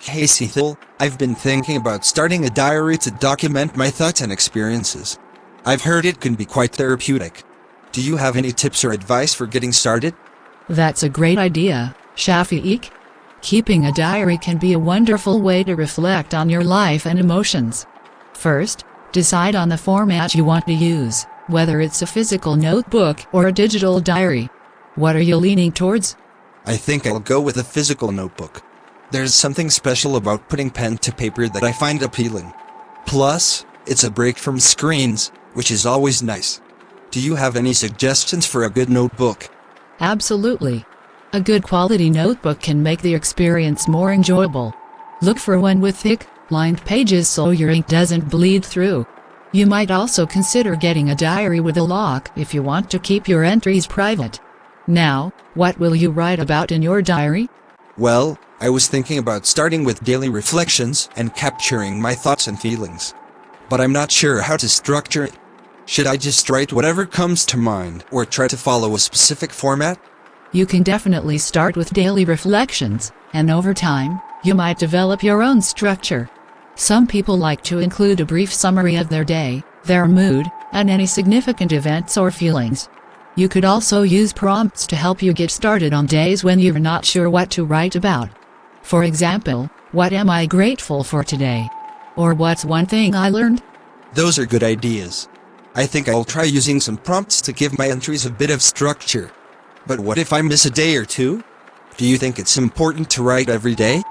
Hey Cecil, I've been thinking about starting a diary to document my thoughts and experiences. I've heard it can be quite therapeutic. Do you have any tips or advice for getting started? That's a great idea, Shafiq. Keeping a diary can be a wonderful way to reflect on your life and emotions. First, decide on the format you want to use, whether it's a physical notebook or a digital diary. What are you leaning towards? I think I'll go with a physical notebook. There's something special about putting pen to paper that I find appealing. Plus, it's a break from screens, which is always nice. Do you have any suggestions for a good notebook? Absolutely. A good quality notebook can make the experience more enjoyable. Look for one with thick, lined pages so your ink doesn't bleed through. You might also consider getting a diary with a lock if you want to keep your entries private. Now, what will you write about in your diary? Well, I was thinking about starting with daily reflections and capturing my thoughts and feelings. But I'm not sure how to structure it. Should I just write whatever comes to mind or try to follow a specific format? You can definitely start with daily reflections, and over time, you might develop your own structure. Some people like to include a brief summary of their day, their mood, and any significant events or feelings. You could also use prompts to help you get started on days when you're not sure what to write about. For example, what am I grateful for today? Or what's one thing I learned? Those are good ideas. I think I'll try using some prompts to give my entries a bit of structure. But what if I miss a day or two? Do you think it's important to write every day?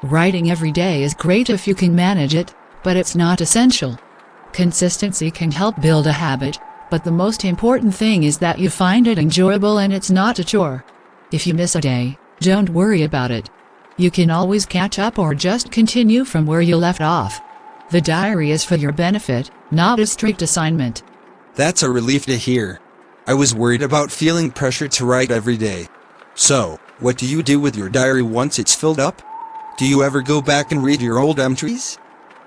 Writing every day is great if you can manage it, but it's not essential. Consistency can help build a habit, but the most important thing is that you find it enjoyable and it's not a chore. If you miss a day, don't worry about it. You can always catch up or just continue from where you left off. The diary is for your benefit, not a strict assignment. That's a relief to hear. I was worried about feeling pressure to write every day. So, what do you do with your diary once it's filled up? Do you ever go back and read your old entries?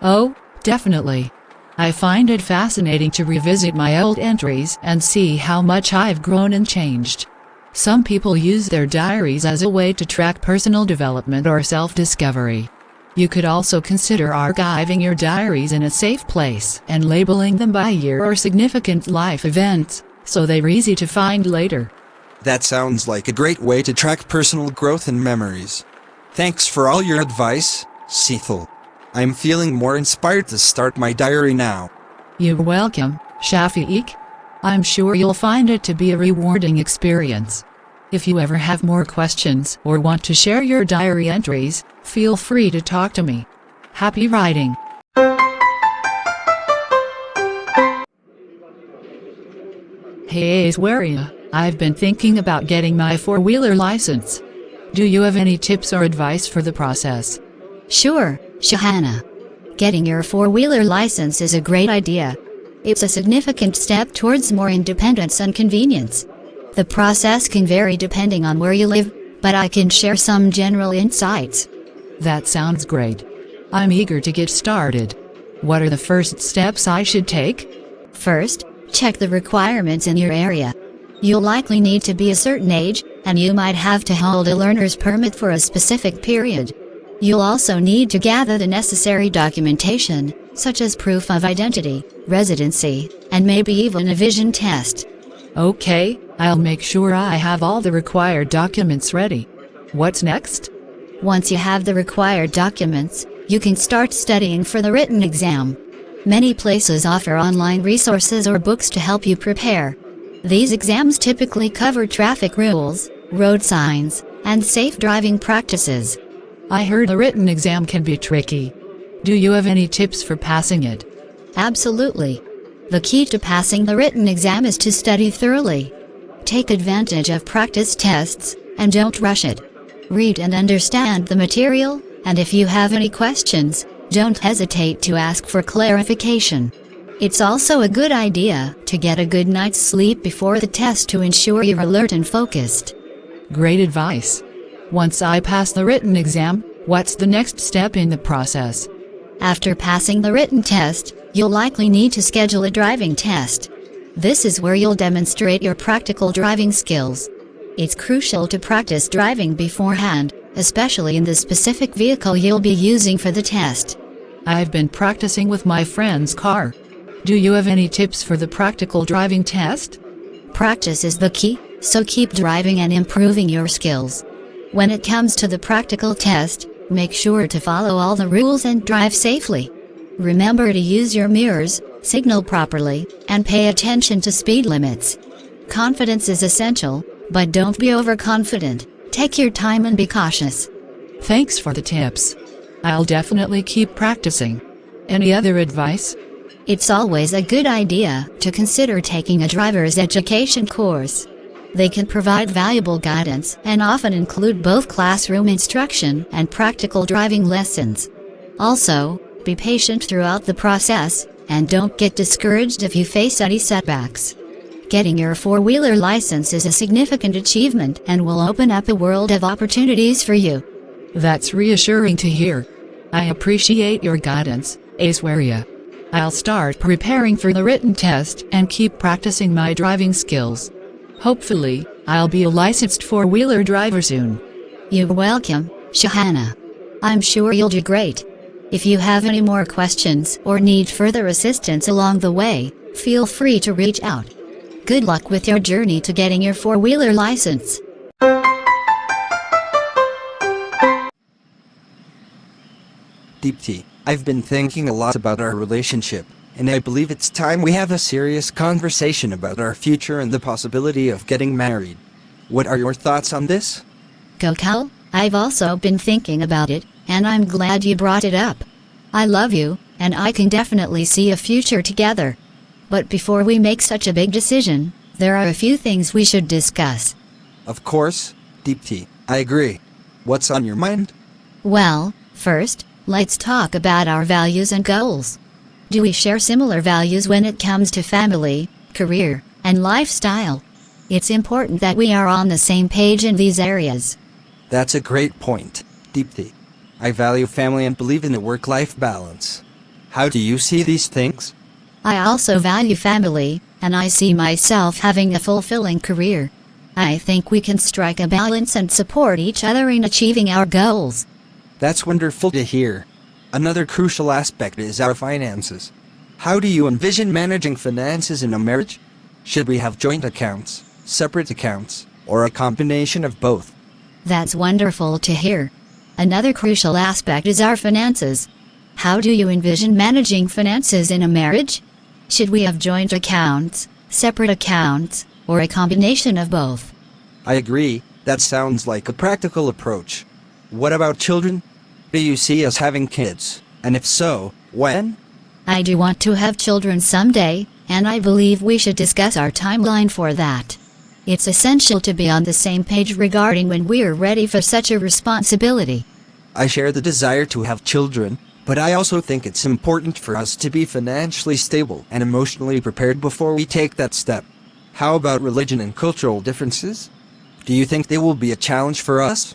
Oh, definitely. I find it fascinating to revisit my old entries and see how much I've grown and changed. Some people use their diaries as a way to track personal development or self-discovery. You could also consider archiving your diaries in a safe place and labeling them by year or significant life events, so they're easy to find later. That sounds like a great way to track personal growth and memories. Thanks for all your advice, Cecil. I'm feeling more inspired to start my diary now. You're welcome, Shafiq. I'm sure you'll find it to be a rewarding experience. If you ever have more questions or want to share your diary entries, feel free to talk to me. Happy writing! Hey Sweria, I've been thinking about getting my four-wheeler license. Do you have any tips or advice for the process? Sure, Shahana. Getting your four-wheeler license is a great idea. It's a significant step towards more independence and convenience. The process can vary depending on where you live, but I can share some general insights. That sounds great. I'm eager to get started. What are the first steps I should take? First, check the requirements in your area. You'll likely need to be a certain age, and you might have to hold a learner's permit for a specific period. You'll also need to gather the necessary documentation, such as proof of identity, residency, and maybe even a vision test. Okay, I'll make sure I have all the required documents ready. What's next? Once you have the required documents, you can start studying for the written exam. Many places offer online resources or books to help you prepare. These exams typically cover traffic rules, road signs, and safe driving practices. I heard the written exam can be tricky. Do you have any tips for passing it? Absolutely. The key to passing the written exam is to study thoroughly. Take advantage of practice tests, and don't rush it. Read and understand the material, and if you have any questions, don't hesitate to ask for clarification. It's also a good idea to get a good night's sleep before the test to ensure you're alert and focused. Great advice. Once I pass the written exam, what's the next step in the process? After passing the written test, you'll likely need to schedule a driving test. This is where you'll demonstrate your practical driving skills. It's crucial to practice driving beforehand, especially in the specific vehicle you'll be using for the test. I've been practicing with my friend's car. Do you have any tips for the practical driving test? Practice is the key, so keep driving and improving your skills. When it comes to the practical test, make sure to follow all the rules and drive safely. Remember to use your mirrors, signal properly, and pay attention to speed limits. Confidence is essential, but don't be overconfident. Take your time and be cautious. Thanks for the tips. I'll definitely keep practicing. Any other advice? It's always a good idea to consider taking a driver's education course. They can provide valuable guidance and often include both classroom instruction and practical driving lessons. Also, be patient throughout the process, and don't get discouraged if you face any setbacks. Getting your four-wheeler license is a significant achievement and will open up a world of opportunities for you. That's reassuring to hear. I appreciate your guidance, Aishwarya. I'll start preparing for the written test and keep practicing my driving skills. Hopefully, I'll be a licensed four-wheeler driver soon. You're welcome, Shahana. I'm sure you'll do great. If you have any more questions or need further assistance along the way, feel free to reach out. Good luck with your journey to getting your four-wheeler license. Deepti, I've been thinking a lot about our relationship, and I believe it's time we have a serious conversation about our future and the possibility of getting married. What are your thoughts on this? Gokul, I've also been thinking about it, and I'm glad you brought it up. I love you, and I can definitely see a future together. But before we make such a big decision, there are a few things we should discuss. Of course, Deepti, I agree. What's on your mind? Well, first, let's talk about our values and goals. Do we share similar values when it comes to family, career, and lifestyle? It's important that we are on the same page in these areas. That's a great point, Deepti. I value family and believe in a work-life balance. How do you see these things? I also value family, and I see myself having a fulfilling career. I think we can strike a balance and support each other in achieving our goals. That's wonderful to hear. Another crucial aspect is our finances. How do you envision managing finances in a marriage? Should we have joint accounts, separate accounts, or a combination of both? That's wonderful to hear. Another crucial aspect is our finances. How do you envision managing finances in a marriage? Should we have joint accounts, separate accounts, or a combination of both? I agree, that sounds like a practical approach. What about children? Do you see us having kids? And if so, when? I do want to have children someday, and I believe we should discuss our timeline for that. It's essential to be on the same page regarding when we're ready for such a responsibility. I share the desire to have children, but I also think it's important for us to be financially stable and emotionally prepared before we take that step. How about religion and cultural differences? Do you think they will be a challenge for us?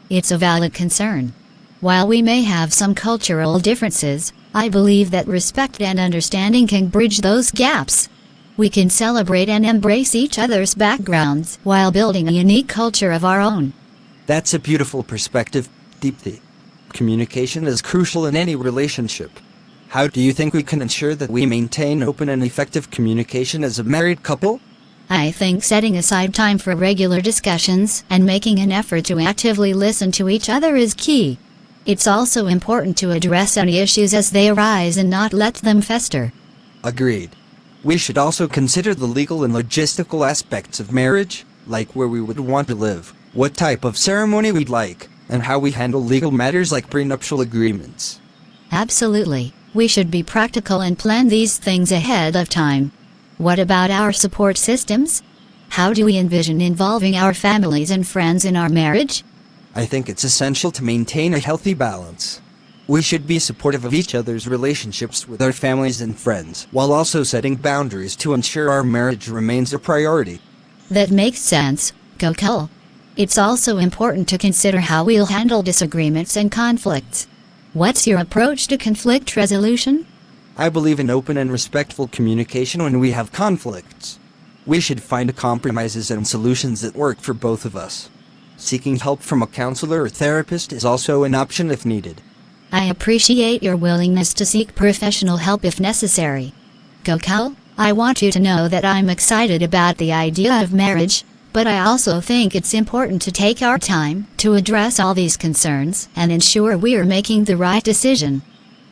It's a valid concern. While we may have some cultural differences, I believe that respect and understanding can bridge those gaps. We can celebrate and embrace each other's backgrounds while building a unique culture of our own. That's a beautiful perspective, Deepti. Communication is crucial in any relationship. How do you think we can ensure that we maintain open and effective communication as a married couple? I think setting aside time for regular discussions and making an effort to actively listen to each other is key. It's also important to address any issues as they arise and not let them fester. Agreed. We should also consider the legal and logistical aspects of marriage, like where we would want to live, what type of ceremony we'd like, and how we handle legal matters like prenuptial agreements. Absolutely. We should be practical and plan these things ahead of time. What about our support systems? How do we envision involving our families and friends in our marriage? I think it's essential to maintain a healthy balance. We should be supportive of each other's relationships with our families and friends, while also setting boundaries to ensure our marriage remains a priority. That makes sense, Gokul. It's also important to consider how we'll handle disagreements and conflicts. What's your approach to conflict resolution? I believe in open and respectful communication when we have conflicts. We should find compromises and solutions that work for both of us. Seeking help from a counselor or therapist is also an option if needed. I appreciate your willingness to seek professional help if necessary. Gokul, I want you to know that I'm excited about the idea of marriage, but I also think it's important to take our time to address all these concerns and ensure we are making the right decision.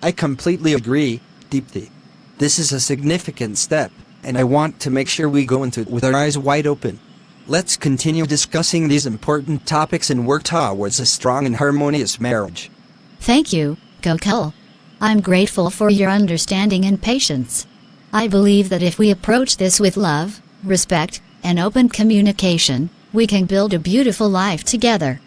I completely agree, Deepthi. This is a significant step, and I want to make sure we go into it with our eyes wide open. Let's continue discussing these important topics and work towards a strong and harmonious marriage. Thank you, Gokul. I'm grateful for your understanding and patience. I believe that if we approach this with love, respect, and open communication, we can build a beautiful life together.